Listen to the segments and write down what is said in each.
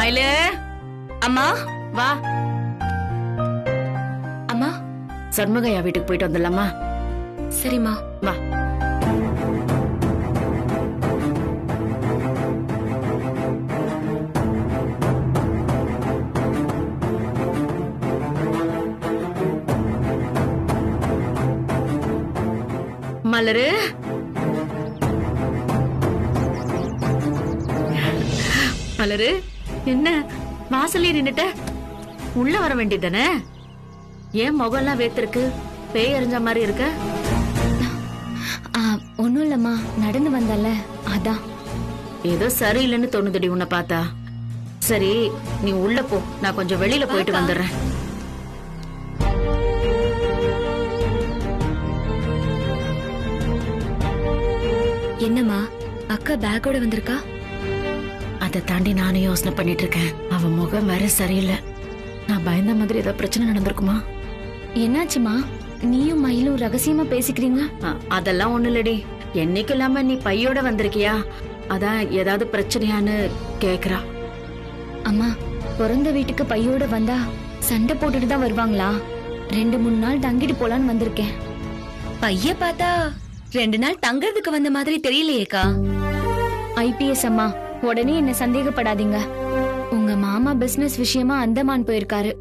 மயிலு, அம்மா வா. அம்மா. சண்முகையா வீட்டுக்கு போயிட்டு வந்துடலாமா? சரிம்மா. வா. மலரு, மலரு, என்ன வாசலே நின்னுட்ட? உள்ள வர வேண்டியதானே? ஏன் முகம்லாம் வேத்திருக்கு? பேய் எறிஞ்ச மாதிரி இருக்க? ஒண்ணும் இல்லம்மா, நடந்து வந்தால அதான். ஏதோ சரியில்லைன்னு தோணுதுடி உன்னை பார்த்தா. சரி, நீ உள்ள போ, நான் கொஞ்சம் வெளியில போயிட்டு வந்துடுறேன். என்னம்மா, அக்கா பேக்கோட வந்திருக்கா? அதை தாண்டி நானும் யோசனை பண்ணிட்டு இருக்கேன். அவ முகம் வேற சரியில்லை. நான் பயந்த மாதிரி ஏதோ பிரச்சனை நடந்திருக்குமா? என்னாச்சுமா? நீயும் மயிலும் ரகசியமா பேசிக்கிறீங்க? அதெல்லாம் ஒண்ணு இல்லடி. என்னைக்கு இல்லாம நீ பையோட வந்திருக்கியா, அதான் ஏதாவது பிரச்சனையான்னு கேக்குறா. அம்மா, பிறந்த வீட்டுக்கு பையோட வந்தா சண்டை போட்டுட்டு தான் வருவாங்களா? 2-3 நாள் தங்கிட்டு போலான்னு வந்திருக்கேன். பைய பார்த்தா 2 நாள் தங்கறதுக்கு வந்த மாதிரி தெரியலையேக்கா. ஐபிஎஸ் அம்மா, உடனே என்ன சந்தேகப்படாதீங்க. உங்க மாமா பிசினஸ் விஷயமா அந்தமான் போயிருக்காரு.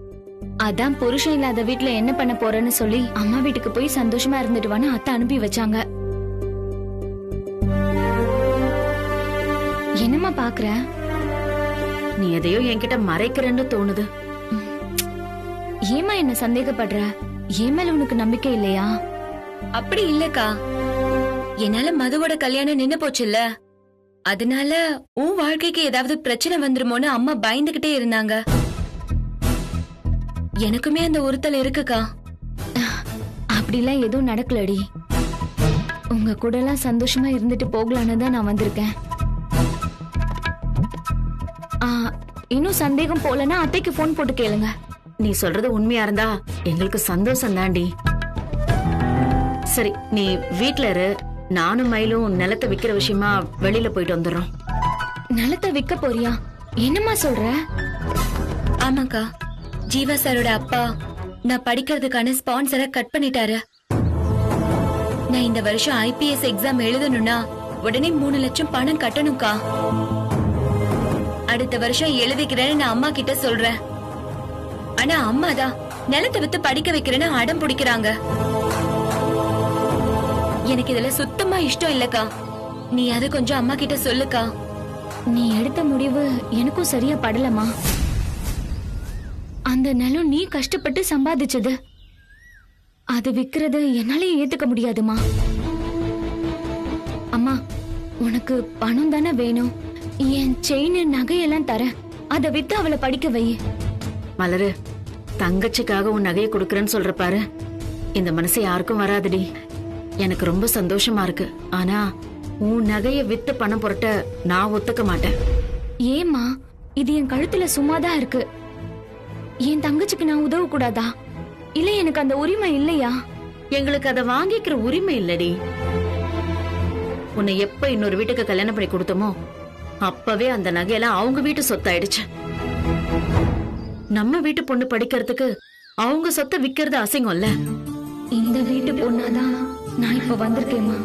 அதான் புருஷன் இல்லாத வீட்டுல என்ன பண்ண போறேன்னு சொல்லி அம்மா வீட்டுக்கு போய் சந்தோஷமா இருந்துட்டுவான்னு அத்தை அனுப்பி வச்சாங்க. என்னம்மா பாக்குற? நீ எதையோ என்கிட்ட மறைக்கிறேன்னு தோணுது. ஏமா என்ன சந்தேகப்படுற? ஏன் மேல உனக்கு நம்பிக்கை இல்லையா? அப்படி இல்லக்கா, என்னால மதுவோட கல்யாணம் நின்னு போச்சுல்ல, அதனால உன் வாழ்க்கைக்கு ஏதாவது பிரச்சனை வந்துருமோன்னு அம்மா பயந்துகிட்டே இருந்தாங்க. எனக்குமே அந்த உறுத்தல் இருக்குக்கா. அப்படிலாம் எதுவும் நடக்கலடி. உங்க கூட எல்லாம் சந்தோஷமா இருந்துட்டு போகலான்னு தான் நான் வந்திருக்கேன். இன்னும் சந்தேகம் போலன்னா அத்தைக்கு போன் போட்டு கேளுங்க. நீ சொல்றது உண்மையா இருந்தா எங்களுக்கு சந்தோஷம் தாண்டி. சரி, நீ வீட்ல இரு. நானும் மயிலும் நிலத்தை விக்கிற விஷயமா வெளியில போயிட்டு வந்துடுறோம். நிலத்தை விக்க போறியா? என்னம்மா சொல்ற? ஆமாக்கா, ஜீவா சாரோட அப்பா நான் படிக்கிறதுக்கான ஸ்பான்சரை கட் பண்ணிட்டாரு. நான் இந்த வருஷம் ஐபிஎஸ் எக்ஸாம் எழுதணும்னா உடனே 3 லட்சம் பணம் கட்டணும்க்கா. அடுத்த வருஷம் எழுதிக்கிறேன்னு நான் அம்மா கிட்ட சொல்றேன். ஆனா அம்மா தான் நிலத்தை வித்து படிக்க வைக்கிறேன்னு அடம் பிடிக்கிறாங்க. எனக்கு இதுல சுத்தமா இஷ்டம் இல்லக்கா. நீ அது கொஞ்சம் அம்மா கிட்ட சொல்லுக்கா. நீ எடுத்த முடிவு எனக்கும் சரியா படலமா. அந்த நிலம் நீ கஷ்டப்பட்டு சம்பாதிச்சது, அது விக்கிறது என்னாலே ஏத்துக்க முடியாதுமா. அம்மா, உனக்கு பணம் தானே வேணும். என் செயின் நகையெல்லாம் தர, அதை வித்து அவளை படிக்க வை. மலரு, தங்கச்சிக்காக உன் நகையை கொடுக்கறேன்னு சொல்ற பாரு, இந்த மனசு யாருக்கும் வராதுடி. எனக்கு ரொம்ப சந்தோஷமா இருக்கு. ஆனா உன் நகையை வித்து பணம் புரட்ட நான் ஒத்துக்க மாட்டேன். ஏமா, இது என் கழுத்துல சும்மாதான் இருக்கு. என் தங்கச்சிக்கு நான் உதவ கூடாதா? இல்ல எனக்கு அந்த உரிமை இல்லையா? எங்களுக்கு அதை வாங்கிக்கிற உரிமை இல்லடி. உன்னை எப்ப இன்னொரு வீட்டுக்கு கல்யாணம் பண்ணி கொடுத்தோமோ அப்பவே அந்த நகையெல்லாம் அவங்க வீட்டு சொத்தாயிடுச்சு. நம்ம வீட்டு பொண்ணு படிக்கிறதுக்கு அவங்க சொத்தை விக்கிறது அசிங்கம்ல. இந்த வீட்டு பொண்ணாதான் நான் இப்ப வந்திருக்கேம்மா.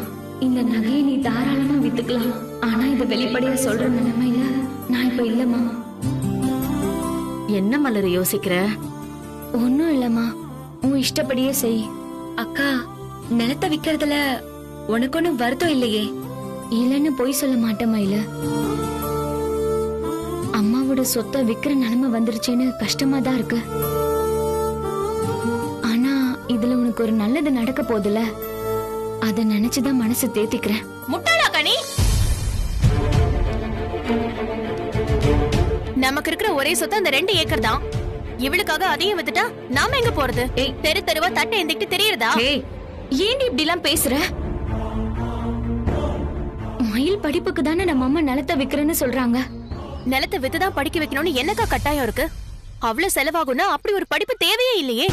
இந்த நகையை நீ தாராளமா வித்துக்கலாம். ஆனா இத வெளிப்படையா சொல்ற நிலைமையில நான் இப்ப இல்லம்மா. என்ன மலர் யோசிக்கிற? ஒண்ணும் இல்லம்மா, உன் இஷ்டப்படியே செய். அக்கா, நிலத்தை விக்கிறதுல உனக்கு ஒண்ணும் வருத்தம் இல்லையே? இல்லன்னு போய் சொல்ல மாட்டேமா. இல்ல, அம்மாவோட சொத்தை விக்கிற நிலைமை வந்துருச்சேன்னு கஷ்டமா தான் இருக்கு. ஆனா இதுல உனக்கு ஒரு நல்லது நடக்க போதுல, அத நினைச்சுதான் மனசு தேத்திக்கிறேன். முட்டாளா கனி? நமக்கு இருக்கிற ஒரே சொத்து அந்த 2 ஏக்கர் தான். இவளுக்காக அதையும் வித்துட்டா நாம எங்க போறது? தெரு தெருவா தட்டை எந்திக்கிட்டு தெரியறதா? ஏன் இப்படி எல்லாம் பேசுற? மயில் படிப்புக்கு தானே நம்ம அம்மா நிலத்தை விக்கிறேன்னு சொல்றாங்க. நிலத்தை வித்துதான் படிக்க வைக்கணும்னு என்னக்கா கட்டாயம் இருக்கு? அவ்வளவு செலவாகும்னா அப்படி ஒரு படிப்பு தேவையே இல்லையே.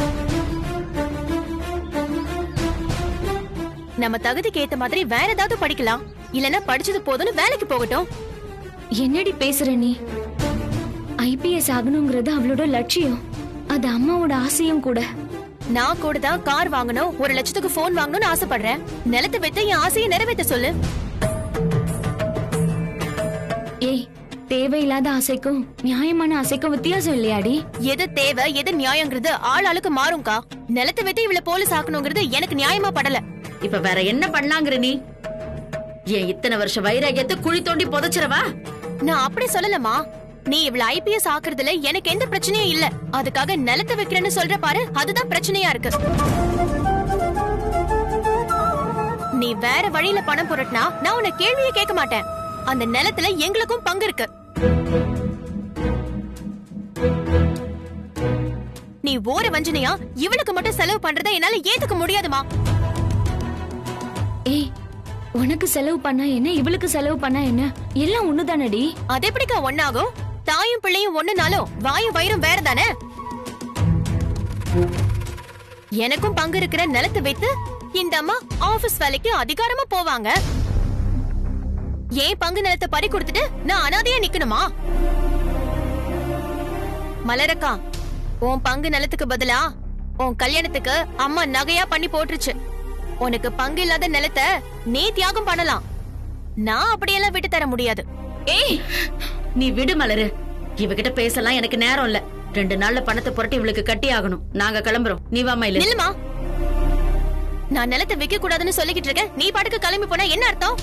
நம்ம தகுதிக்கு ஏத்த மாதிரி வேற ஏதாவது படிக்கலாம். இல்லனா படிச்சது போதும்னு வேலைக்கு போகட்டும். என்னடி பேசுற நீ? ஐபிஎஸ் ஆகணுங்கிறது அவளோட லட்சியம். அது அம்மாவோட ஆசையும் கூட. நான் கூட தான் கார் வாங்கணும், 1 லட்சத்துக்கு போன் வாங்கணும்னு ஆசைப்படுறேன். நிலத்தை வித்து என் ஆசையை நிறைவேற்ற சொல்லு. ஏய், தேவையில்லாத ஆசைக்கும் நியாயமான ஆசைக்கும் வித்தியாசம் இல்லையாடி? எது தேவை எது நியாயங்கிறது ஆள் ஆளுக்கு மாறும்க்கா. நிலத்தை வித்து இவள போலீஸ் ஆக்கணுங்கிறது எனக்கு நியாயமா படல. இப்ப வேற என்ன பண்ணலாங்கிற நீ? ஏன் இத்தனை வருஷம் வைராகியத்தை குழி தோண்டி புதைச்சிரவா? நான் அப்படி சொல்லலமா. நீ இவள ஐபிஎஸ் ஆக்குறதுல எனக்கு எந்த பிரச்சனையும் இல்ல. அதுக்காக நிலத்தை வைக்கிறேன்னு சொல்ற பாரு, அதுதான் பிரச்சனையா இருக்கு. நீ வேற வழியில பணம் புரட்டினா நான் உன்னை கேள்வியே கேட்க மாட்டேன். அந்த நிலத்துல எங்களுக்கும் பங்கு இருக்கு. நீ ஓர வஞ்சனையா இவளுக்கு மட்டும் செலவு பண்றதை என்னால ஏத்துக்க முடியாதுமா. ஏய், உனக்கு செலவு பண்ணா என்ன, இவளுக்கு செலவு பண்ணா என்ன, எல்லாம் ஒண்ணுதானடி. அது எப்படிக்கா ஒண்ணாகும்? தாயும் பிள்ளையும் ஒண்ணுனாலும் வாயும் வயிறும் வேற தானே. எனக்கும் பங்கு இருக்கிற நிலத்தை வைத்து இந்த அம்மா ஆபீஸ் வேலைக்கு அதிகாரமா போவாங்க. ஏன் பங்கு நிலத்தை பறி கொடுத்துட்டு நான் அனாதையா நிக்கணுமா? மலரக்கா, உன் பங்கு நிலத்துக்கு பதிலா உன் கல்யாணத்துக்கு அம்மா நகையா பண்ணி போட்டுருச்சு. உனக்கு பங்கு இல்லாத நிலத்தை நீ தியாகம் பண்ணலாம். நான் அப்படியெல்லாம் விட்டு தர முடியாது. ஏய், நீ விடு மலரு. இவகிட்ட பேசலாம் எனக்கு நேரம் இல்ல. 2 நாள்ல பணத்தை புரட்டி இவளுக்கு கட்டி ஆகணும். நாங்க கிளம்புறோம். நீ வாமா. இல்ல நில்லுமா. நான் நிலத்தை விற்க கூடாதுன்னு சொல்லிக்கிட்டு இருக்கேன். நீ பாட்டுக்கு கிளம்பி போனா என்ன அர்த்தம்?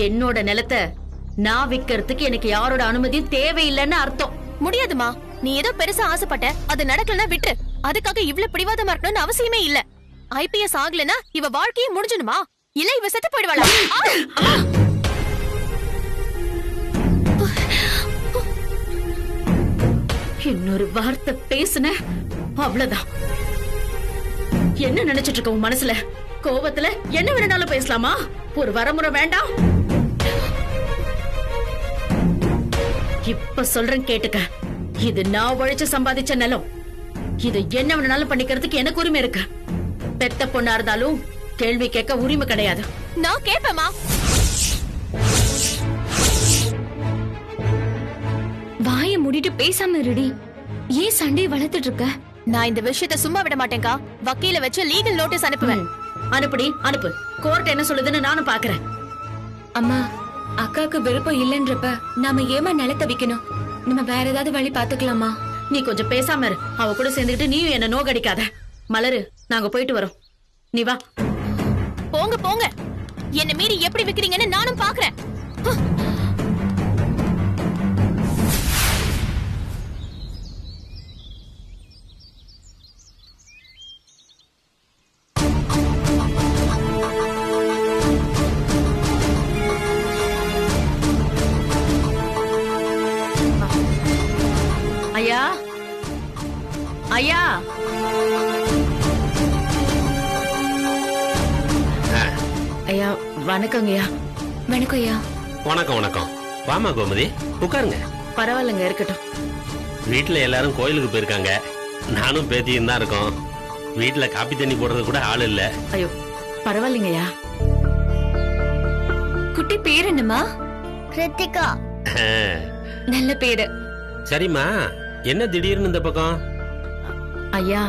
என்னோட நிலத்தை நான் விக்கிறதுக்கு எனக்கு யாரோட அனுமதியும் தேவையில்லைன்னு அர்த்தம். முடியாதுமா. நீ ஏதோ பெருசா ஆசைப்பட்ட, அது நடக்கலன்னா விட்டு. அதுக்காக இவ்ளோ பிடிவாதமா இருக்கணும்னு அவசியமே இல்ல. ஐபிஎஸ் ஆகலனா இவ வாழ்க்கையே முடிஞ்சிடுமா? இல்ல இவ செத்து போயிடுவாளா? இன்னொரு வார்த்தை பேசுன அவ்வளவுதான். என்ன நினைச்சிட்டு இருக்க உன் மனசுல? கோபத்துல என்ன வேணாலும் பேசலாமா? ஒரு வரமுறை வேண்டாம். இப்ப சொல்றேன் கேட்டுக்க. இது நான் உழைச்சு சம்பாதிச்ச நிலம். இது என்ன வேணாலும் பண்ணிக்கிறதுக்கு எனக்கு உரிமை இருக்கு. பெத்த பொண்ணா இருந்தாலும் கேள்வி கேட்க உரிமை கிடையாது. நான் கேட்பேமா. வாயை மூடிட்டு பேசாம இருடி. ஏன் சண்டையை வளர்த்துட்டு இருக்க? நான் இந்த விஷயத்தை சும்மா விட மாட்டேன்க்கா. வக்கீல வச்சு லீகல் நோட்டீஸ் அனுப்புவேன். அனுப்புடி, அனுப்பு. கோர்ட் என்ன சொல்லுதுன்னு நானும் பாக்குறேன். அம்மா, அக்காக்கு விருப்பம் இல்லன்றப்ப நாம ஏமா நிலத்தை விக்கணும்? நம்ம வேற ஏதாவது வழி பாத்துக்கலாமா? நீ கொஞ்சம் பேசாம இரு. அவ கூட சேர்ந்துக்கிட்டு நீயும் என்ன நோகடிக்காத. மலரு, நாங்க போயிட்டு வரோம். நீ வா. போங்க போங்க. என்ன மீறி எப்படி விக்கிறீங்கன்னு நானும் பாக்குறேன். ஐயா, ஐயா. ஐயா வணக்கங்கய்யா. வணக்கம் ஐயா. வணக்கம் வணக்கம். வாமா கோமதி, உட்காருங்க. பரவாயில்லைங்க, இருக்கட்டும். வீட்டுல எல்லாரும் கோயிலுக்கு போயிருக்காங்க. நானும் பேத்தியும் தான் இருக்கோம். வீட்டுல காப்பி தண்ணி போடுறது கூட ஆள் இல்ல. ஐயோ பரவாயில்லைங்கய்யா. குட்டி பேர் என்னம்மா? கிருத்திகா. நல்ல பேரு. சரிம்மா, என்ன திடீர்னு இந்த பக்கம்? ஐயா,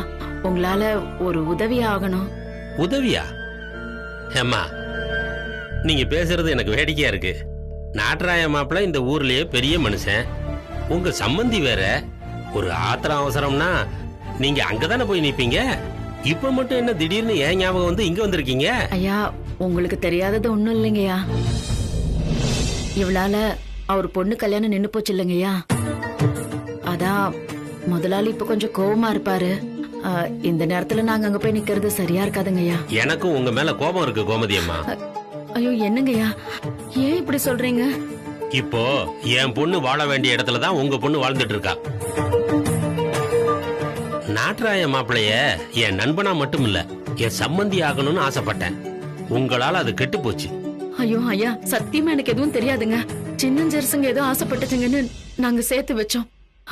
உங்களால ஒரு உதவி ஆகணும். உதவியா? ஏம்மா, நீங்க பேசுறது எனக்கு வேடிக்கையா இருக்கு. நாட்டராய மாப்பிள்ள இந்த ஊர்லயே பெரிய மனுஷன். உங்க சம்பந்தி வேற. ஒரு ஆத்திரம் அவசரம்னா நீங்க அங்கதானே போய் நிப்பீங்க. இப்ப மட்டும் என்ன திடீர்னு ஏன் ஞாபகம் வந்து இங்க வந்திருக்கீங்க? ஐயா, உங்களுக்கு தெரியாதது ஒண்ணும் இல்லைங்கய்யா. இவளால அவர் பொண்ணு கல்யாணம் நின்னு போச்சு இல்லைங்கய்யா. அதான் முதலாளி இப்ப கொஞ்சம் கோவமா இருப்பாரு. இந்த நேரத்துல நாங்க அங்க போய் நிக்கிறது சரியா இருக்காதுங்கய்யா. எனக்கும் உங்க மேல கோபம் இருக்கு கோமதி அம்மா. ஐயோ என்னங்கய்யா, ஏன் இப்படி சொல்றீங்க? இப்போ என் பொண்ணு வாழ வேண்டிய இடத்துல தான் உங்க பொண்ணு வாழ்ந்துட்டு இருக்கா. நாட்டராய மாப்பிளைய என் நண்பனா மட்டும் இல்ல, என் சம்பந்தி ஆகணும்னு ஆசைப்பட்டேன். உங்களால அது கெட்டு போச்சு. ஐயோ ஐயா, சத்தியமா எனக்கு எதுவும் தெரியாதுங்க. சின்னஞ்சரசுங்க ஏதோ ஆசைப்பட்டுச்சுங்கன்னு நாங்க சேர்த்து வச்சோம்.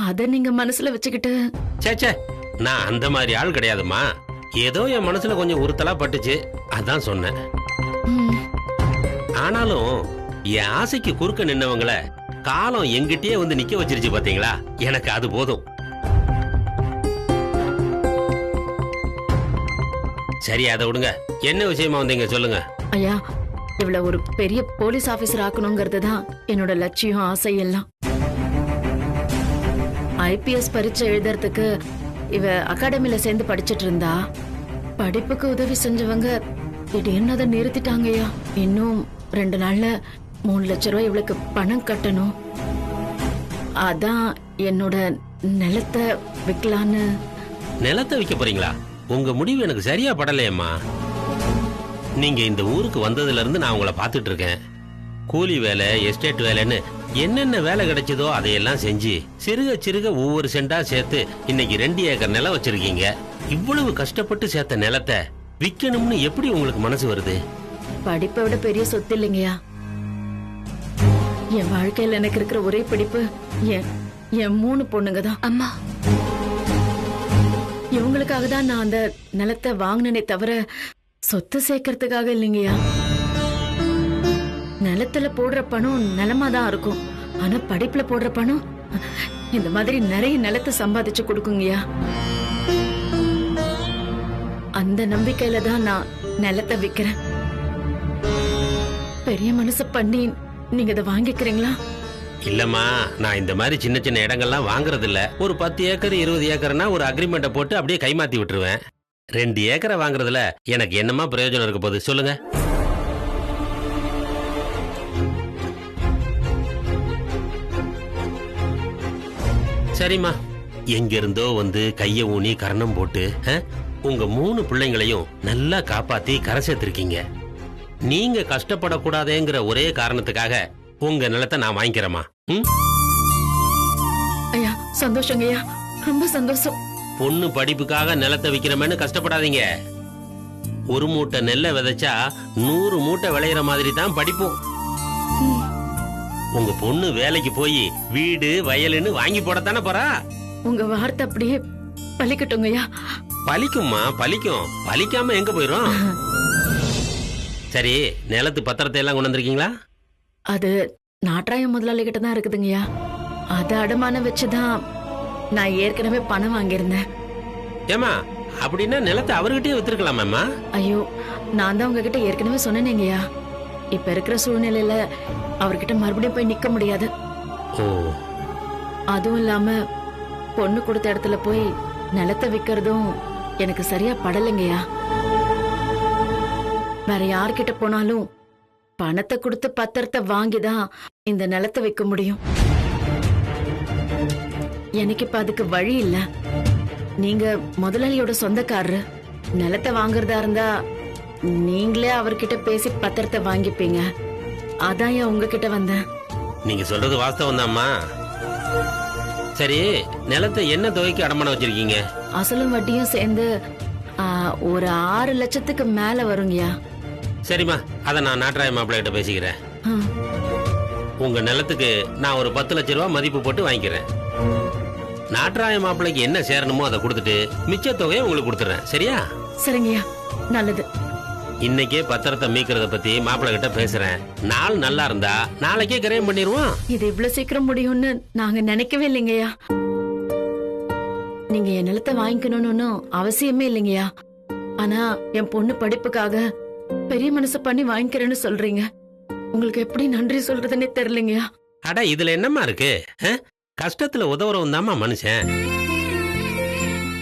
அத நீங்க மனசுல வச்சுக்கிட்டு. சேச்சே, நான் அந்த மாதிரி ஆள் கிடையாதுமா. ஏதோ என் மனசுல கொஞ்சம் உறுத்தலா பட்டுச்சு, அதான் சொன்னேன். ஆனாலும் என் ஆசைக்கு குறுக்க நின்னவங்கள காலம் எங்கிட்டயே வந்து நிக்க வச்சிருச்சு பாத்தீங்களா, எனக்கு அது போதும். சரி, அதை விடுங்க. என்ன விஷயமா வந்தீங்க சொல்லுங்க. ஐயா, இவள ஒரு பெரிய போலீஸ் ஆபீசர் ஆக்கணுங்கிறது தான் என்னோட லட்சியம், ஆசை எல்லாம். ஐபிஎஸ் பரீட்சை எழுதுறதுக்கு இவ அகாடமில சேர்ந்து படிச்சிட்டு இருந்தா. படிப்புக்கு உதவி செஞ்சவங்க திடீர்னு அதை நிறுத்திட்டாங்கய்யா. இன்னும் 2 நாள்ல 3 லட்சம் ரூபாய் இவளுக்கு பணம் கட்டணும். அதான் என்னோட நிலத்தை விற்கலான்னு. நிலத்தை விற்க போறீங்களா? உங்க முடிவு எனக்கு சரியா படலையம்மா. நீங்க இந்த ஊருக்கு வந்ததுல இருந்து நான் உங்களை பாத்துட்டு இருக்கேன். கூலி வேலை, எஸ்டேட் வேலைன்னு என்னென்ன வேலை கிடைச்சதோ அதையெல்லாம் செஞ்சு சிறுக சிறுக ஒவ்வொரு சென்டா சேர்த்து இன்னைக்கு 2 ஏக்கர் நிலம் வச்சிருக்கீங்க. இவ்வளவு கஷ்டப்பட்டு சேர்த்த நிலத்தை விக்கணும்னு எப்படி உங்களுக்கு மனசு வருது? படிப்பை விட பெரிய சொத்து இல்லைங்கய்யா. என் வாழ்க்கையில எனக்கு இருக்கிற ஒரே படிப்பு என் 3 பொண்ணுங்க தான். அம்மா, இவங்களுக்காக தான் நான் அந்த நிலத்தை வாங்கினே தவிர சொத்து சேர்க்கறதுக்காக இல்லைங்கய்யா. நிலத்துல போடுற பணம் நிலமா தான் இருக்கும். ஆனா படிப்புல போடுற பணம் இந்த மாதிரி நிறைய நிலத்தை சம்பாதிச்சு கொடுக்குங்கய்யா. அந்த நம்பிக்கையில தான் நான் நிலத்தை விக்கிறேன். பெரிய மனசு பண்ணி நீங்க இதை வாங்கிக்கிறீங்களா? இல்லம்மா, நான் இந்த மாதிரி சின்ன சின்ன இடங்கள்லாம் வாங்குறது இல்ல. ஒரு 10 ஏக்கர் 20 ஏக்கர்னா ஒரு அக்ரிமெண்ட்டை போட்டு அப்படியே கைமாத்தி விட்டுருவேன். 2 ஏக்கரை வாங்குறதுல எனக்கு என்னமா பிரயோஜனம் இருக்க போகுது சொல்லுங்க? சரிம்மா, எங்க இருந்தோ வந்து கைய ஊனி கரணம் போட்டு உங்க 3 பிள்ளைங்களையும் நல்லா காப்பாத்தி கரை சேர்த்திருக்கீங்க. நீங்க கஷ்டப்படக்கூடாதேங்கிற ஒரே காரணத்துக்காக உங்க நிலத்தை நான் வாங்கிக்கிறேமா. ஐயா, சந்தோஷங்கய்யா, ரொம்ப சந்தோஷம். பொண்ணு படிப்புக்காக நிலத்தை விக்கிறமேன்னு கஷ்டப்படாதீங்க. ஒரு மூட்டை நெல்லை விதைச்சா 100 மூட்டை விளையிற மாதிரி தான் படிப்போம். உங்க பொண்ணு வேலைக்கு போய் வீடு வயலுன்னு வாங்கி போடத்தானே போறா. உங்க வார்த்தை அப்படியே பலிக்கட்டுங்கய்யா. பலிக்கும்மா, பலிக்கும். பலிக்காம எங்க போயிரும்? சரி, நிலத்து பத்திரத்தை எல்லாம் கொண்டு வந்திருக்கீங்களா? அது நாட்டாய முதலாளி கிட்ட தான் இருக்குதுங்கய்யா. அது அடமான வச்சுதான் நான் ஏற்கனவே பணம் வாங்கியிருந்தேன். ஏமா, அப்படின்னா நிலத்தை அவர்கிட்டயே வித்துருக்கலாமா? ஐயோ, நான் தான் உங்ககிட்ட ஏற்கனவே சொன்னேங்கய்யா. இப்ப இருக்கிற சூழ்நிலையில அவர்கிட்ட மறுபடியும் போய் நிக்க முடியாது. ஓ, அதுவும் இல்லாம பொண்ணு கொடுத்த இடத்துல போய் நிலத்தை விக்கிறதும் எனக்கு சரியா படலைங்கய்யா. வேற யார்கிட்ட போனாலும் பணத்தை கொடுத்து பத்திரத்தை வாங்கிதான் இந்த நிலத்தை விற்க முடியும். எனக்கு இப்ப அதுக்கு வழி இல்ல. நீங்க முதலாளியோட சொந்தக்காரரு. நிலத்தை வாங்குறதா இருந்தா நீங்களே அவர்கிட்ட பேசி பத்திரத்தை வாங்கிப்பீங்க. அதான் ஏன் உங்ககிட்ட வந்தேன். நீங்க சொல்றது வாஸ்தவம் தான்மா. சரி, நிலத்தை என்ன தொகைக்கு அடமானம் வச்சிருக்கீங்க? அசலும் வட்டியும் சேர்ந்து ஒரு 6 லட்சத்துக்கு மேல வருங்கய்யா. சரிம்மா, அதை நான் நாட்டராய மாப்பிள்ளை கிட்ட பேசிக்கிறேன். உங்க நிலத்துக்கு நான் ஒரு 10 லட்சம் ரூபாய் மதிப்பு போட்டு வாங்கிக்கிறேன். நாட்டராய மாப்பிள்ளைக்கு என்ன சேரணுமோ அதை கொடுத்துட்டு மிச்ச தொகையை உங்களுக்கு கொடுத்துறேன். சரியா? சரிங்கய்யா, நல்லது. இன்னைக்கே பத்திரத்தை மீக்கிறத பத்தி மாப்பிள்ளை கிட்ட பேசுறேன். நாள் நல்லா இருந்தா நாளைக்கே கிரயம் பண்ணிடுவோம். இது இவ்வளவு சீக்கிரம் முடியும்னு நாங்க நினைக்கவே இல்லைங்கய்யா. நீங்க என் நிலத்தை வாங்கிக்கணும்னு அவசியமே இல்லைங்கய்யா. ஆனா என் பொண்ணு படிப்புக்காக பெரிய மனசு பண்ணி வாங்கிக்கிறேன்னு சொல்றீங்க. உங்களுக்கு எப்படி நன்றி சொல்றதுன்னே தெரியலங்கய்யா. அட, இதுல என்னம்மா இருக்கு? கஷ்டத்துல உதவுறவன் தாம்மா மனுஷன்.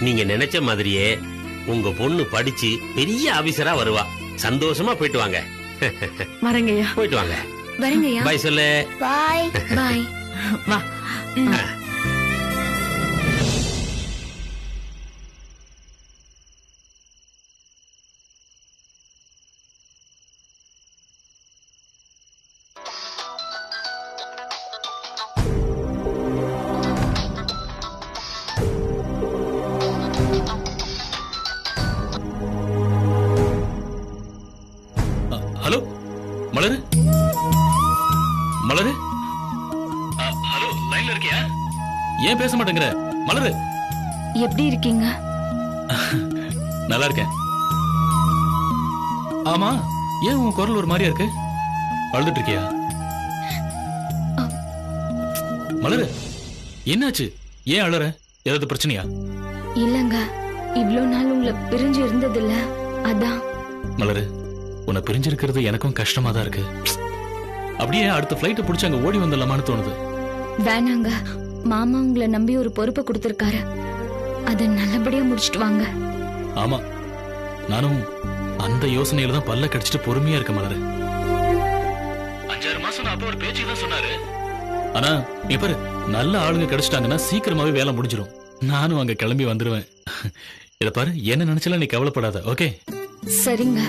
நீங்க நினைச்ச மாதிரியே உங்க பொண்ணு படிச்சு பெரிய ஆபீசரா வருவா. சந்தோஷமா போயிட்டு வாங்க. வரங்கய்யா. போயிட்டு வாங்க. வரங்கய்யா. பாய் சொல்லு. பாய். பாய். வா. ஹலோ மலரு, மலரு. ஹலோ, லைன்ல இருக்கியா? ஏன் பேச மாட்டேங்கிற மலரு? எப்படி இருக்கீங்க? நல்லா இருக்கேன். ஆமா, ஏன் உன் குரல் ஒரு மாதிரியா இருக்கு? அழுதுட்டு இருக்கியா? மலரு, என்னாச்சு? ஏன் அழற? ஏதாவது பிரச்சனையா? இல்லங்க, இவ்ளோ நாள் உங்களை பிரிஞ்சு இருந்ததில்ல, அதான். மலரு, உன்னை பிரிஞ்சிருக்கிறது எனக்கும் கஷ்டமா தான் இருக்கு. அப்படியே அடுத்த பிளைட்டை பிடிச்சி அங்க ஓடி வந்துடலாமான்னு தோணுது. வேணாங்க, மாமா உங்களை நம்பி ஒரு பொறுப்பை கொடுத்திருக்காரு, அதை நல்லபடியா முடிச்சிட்டு வாங்க. ஆமா, நானும் அந்த யோசனையில தான் பல்ல கடிச்சிட்டு பொறுமையா இருக்க மலரு. 5-6 மாசம் அப்பா ஒரு பேச்சு தான் சொன்னாரு. ஆனா நீ பாரு, நல்ல ஆளுங்க கிடைச்சிட்டாங்கன்னா சீக்கிரமாவே வேலை முடிஞ்சிடும். நானும் அங்க கிளம்பி வந்துருவேன். இத பாரு, என்ன நினைச்சல நீ கவலைப்படாத, ஓகே? சரிங்க.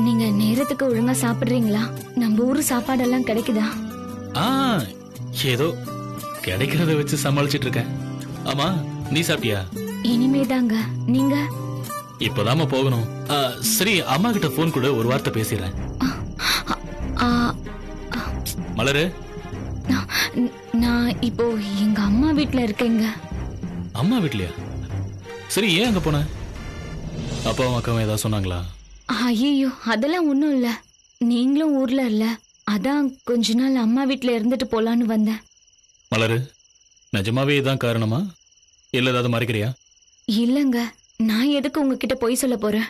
நீங்க நேரத்துக்கு ஒழுங்கா சாப்பிடுறீங்களா? நம்ம ஊரு சாப்பாடெல்லாம் கிடைக்குதா? ஏதோ கிடைக்கிறத வச்சு சமாளிச்சிட்டு இருக்கேன். ஆமா, நீ சாப்பிட்டியா? இனிமேதாங்க. நீங்க? இப்பதாம போகணும். சரி, அம்மா கிட்ட போன் கூட ஒரு வார்த்தை பேசிடுறேன். மலரு, நான் இப்போ எங்க அம்மா வீட்ல இருக்கேங்க. அம்மா வீட்லயா? சரி, ஏன் அங்க போன? அப்பாவும் அக்காவும் ஏதாவது சொன்னாங்களா? ஐயோ, அதெல்லாம் ஒண்ணும் இல்ல. நீங்களும் ஊர்ல இல்ல, அதான் கொஞ்ச நாள் அம்மா வீட்ல இருந்துட்டு போலான்னு வந்தேன். மலரு, நிஜமாவே இதான் காரணமா இல்ல ஏதாவது மறைக்கிறியா? இல்லங்க, நான் எதுக்கு உங்ககிட்ட போய் சொல்ல போறேன்?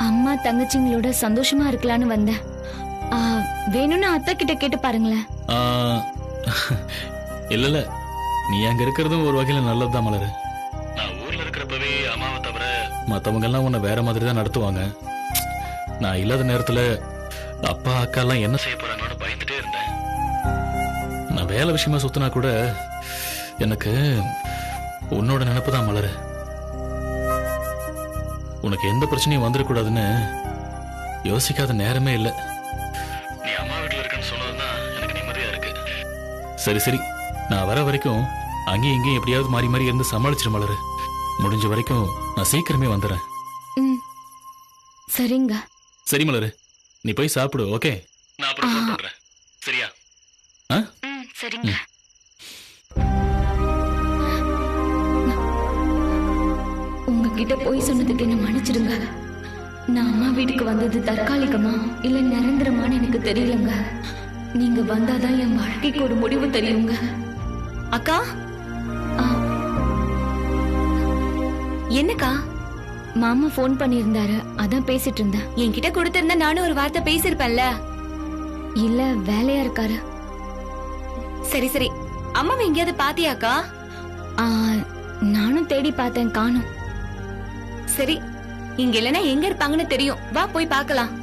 அம்மா தங்கச்சிங்களோட சந்தோஷமா இருக்கலான்னு வந்தேன். வேணும்னா அத்தை கிட்ட கேட்டு பாருங்களேன். இல்ல, நீ அங்க இருக்கிறதும் ஒரு வகையில நல்லதுதான் மலரு. நான் ஊர்ல இருக்கிறப்பவே அம்மாவை தவிர மத்தவங்க எல்லாம் உன்னை வேற மாதிரி தான் நடத்துவாங்க. நான் இல்லாத நேரத்துல அப்பா அக்கா எல்லாம் என்ன செய்ய போறாங்கன்னு பயந்துட்டே இருந்தேன். நான் வேலை விஷயமா சுத்தினா கூட எனக்கு உன்னோட நினைப்பு தான் மலரு. உனக்கு எந்த பிரச்சனையும் வந்துடக்கூடாதுன்னு யோசிக்காத நேரமே இல்லை. நீ அம்மா வீட்டுல இருக்கன்னு சொன்னதுதான் எனக்கு நிம்மதியா இருக்கு. சரி சரி, நான் வர வரைக்கும் அங்கேயும் இங்கேயும் எப்படியாவது மாறி மாறி இருந்து சமாளிச்சிரு மலரு. முடிஞ்ச வரைக்கும் நான் சீக்கிரமே வந்துடுறேன். சரிங்க. சரி மலரு, நீ போய் சாப்பிடு, ஓகே? நான் அப்புறம் ஃபோன் பண்றேன், சரியா? சரிங்க. உங்ககிட்ட போய் சொன்னதுக்கு என்ன மன்னிச்சிடுங்க. நான் அம்மா வீட்டுக்கு வந்தது தற்காலிகமா இல்ல நிரந்தரமானு எனக்கு தெரியலங்க. நீங்க வந்தாதான் என் வாழ்க்கைக்கு ஒரு முடிவு தெரியுங்க. அக்கா, என்னக்கா? மாமா போன் பண்ணியிருந்தாரு, அதான் பேசிட்டு இருந்தேன். என்கிட்ட கொடுத்திருந்தா நானும் ஒரு வார்த்தை பேசிருப்பேன்ல. இல்ல, வேலையா இருக்காரு. சரி சரி, அம்மாவை எங்கேயாவது பாத்தியாக்கா? நானும் தேடி பார்த்தேன், காணோம். சரி, இங்க இல்லனா எங்க இருப்பாங்கன்னு தெரியும், வா போய் பார்க்கலாம்.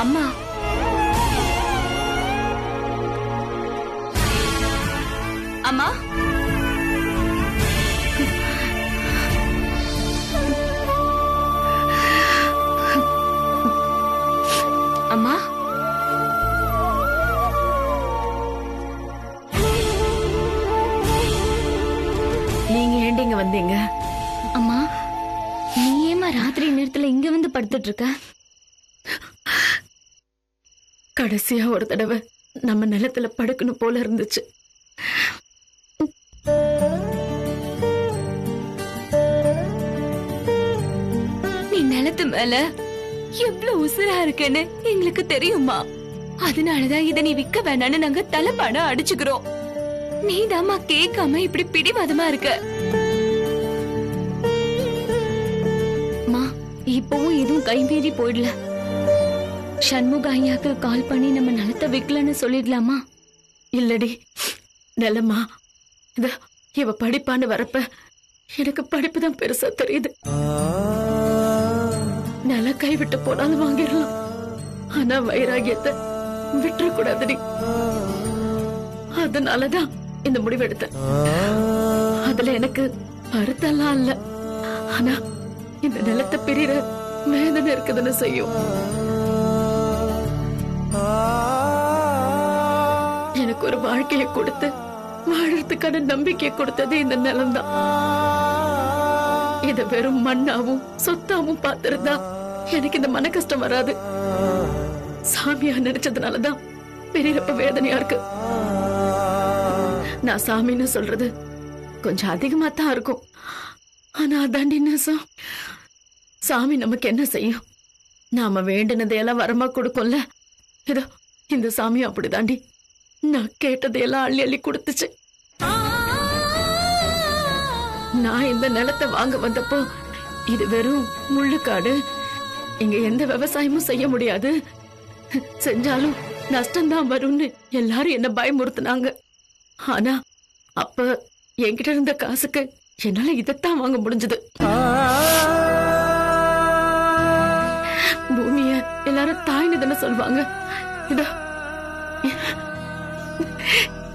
அம்மா, அம்மா, அம்மா, நீங்க ஏண்டிங்க வந்தீங்க? அம்மா, நீ ஏமா ராத்திரி நேரத்துல இங்க வந்து படுத்துட்டு இருக்க? கடைசியா ஒரு தடவை நம்ம நிலத்துல படுக்கணும் போல இருந்துச்சு. நீ நிலத்து மேல எவ்வளவு உசுரா இருக்குன்னு எங்களுக்கு தெரியுமா? அதனாலதான் இத நீ விக்க வேணான்னு நாங்க தலைப்பாட அடிச்சுக்கிறோம். நீதாமா கேட்காம இப்படி பிடிவாதமா இருக்க. இப்பவும் எதுவும் கைமீறி போயிடல. சண்முக ஐயாக்கு கால் பண்ணி நம்ம நிலத்தை விக்கலன்னு சொல்லிடலாமா? இல்லடி நிலமா, இவ படிப்பான்னு வரப்ப எனக்கு படிப்பு தான் பெருசா தெரியுது. நில கைவிட்டு போனாலும் வாங்கிடலாம், ஆனா வைராகியத்தை விட்டுறக்கூடாதுடி. அதனாலதான் இந்த முடிவு எடுத்தேன். அதுல எனக்கு வருத்தம்லாம் இல்ல, ஆனா இந்த நிலத்தை பிரிற வேதனை இருக்குதுன்னு செய்யும். எனக்கு ஒரு வாழ்க்கையை கொடுத்து வாழறதுக்கான நம்பிக்கையை கொடுத்தது இந்த நிலம்தான். இத வெறும் மண்ணாவும் சொத்தாவும் பார்த்திருந்தா எனக்கு இந்த மன கஷ்டம் வராது. சாமியா நினைச்சதுனாலதான் பெரியப்ப வேதனையா இருக்கு. நான் சாமின்னு சொல்றது கொஞ்சம் அதிகமா தான் இருக்கும். ஆனா அதாண்டி நேசம். சாமி நமக்கு என்ன செய்யும்? நாம வேண்டினதையெல்லாம் வரமா கொடுக்கும்ல. இதோ இந்த சாமி அப்படிதாண்டி நான் கேட்டதையெல்லாம் அள்ளி அள்ளி கொடுத்துச்சு. நான் இந்த நிலத்தை வாங்க வந்தப்போ இது வெறும் முள்ளுக்காடு, இங்க எந்த விவசாயமும் செய்ய முடியாது, செஞ்சாலும் நஷ்டம்தான் வரும்னு எல்லாரும் என்ன பயமுறுத்தினாங்க. ஆனா அப்ப என்கிட்ட இருந்த காசுக்கு என்னால இதைத்தான் வாங்க முடிஞ்சது. பூமிய எல்லாரும் தாய்னு தானே சொல்லுவாங்க.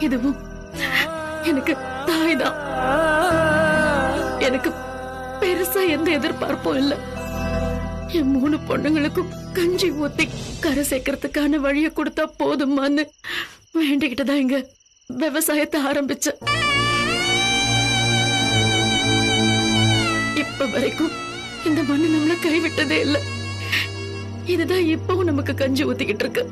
இதுவும் எனக்கு தாய் தான். எனக்கு பெருசா எந்த எதிர்பார்ப்பும் இல்ல. என் 3 பொண்ணுங்களுக்கும் கஞ்சி ஊத்தி கரை சேர்க்கறதுக்கான வழிய கொடுத்தா போதுமான்னு வேண்டிக்கிட்டுதான் இங்க விவசாயத்தை ஆரம்பிச்ச. இப்ப வரைக்கும் இந்த மண்ணு நம்மள கைவிட்டதே இல்ல. இதுதான் இப்பவும் நமக்கு கஞ்சி ஊத்திக்கிட்டு இருக்கு.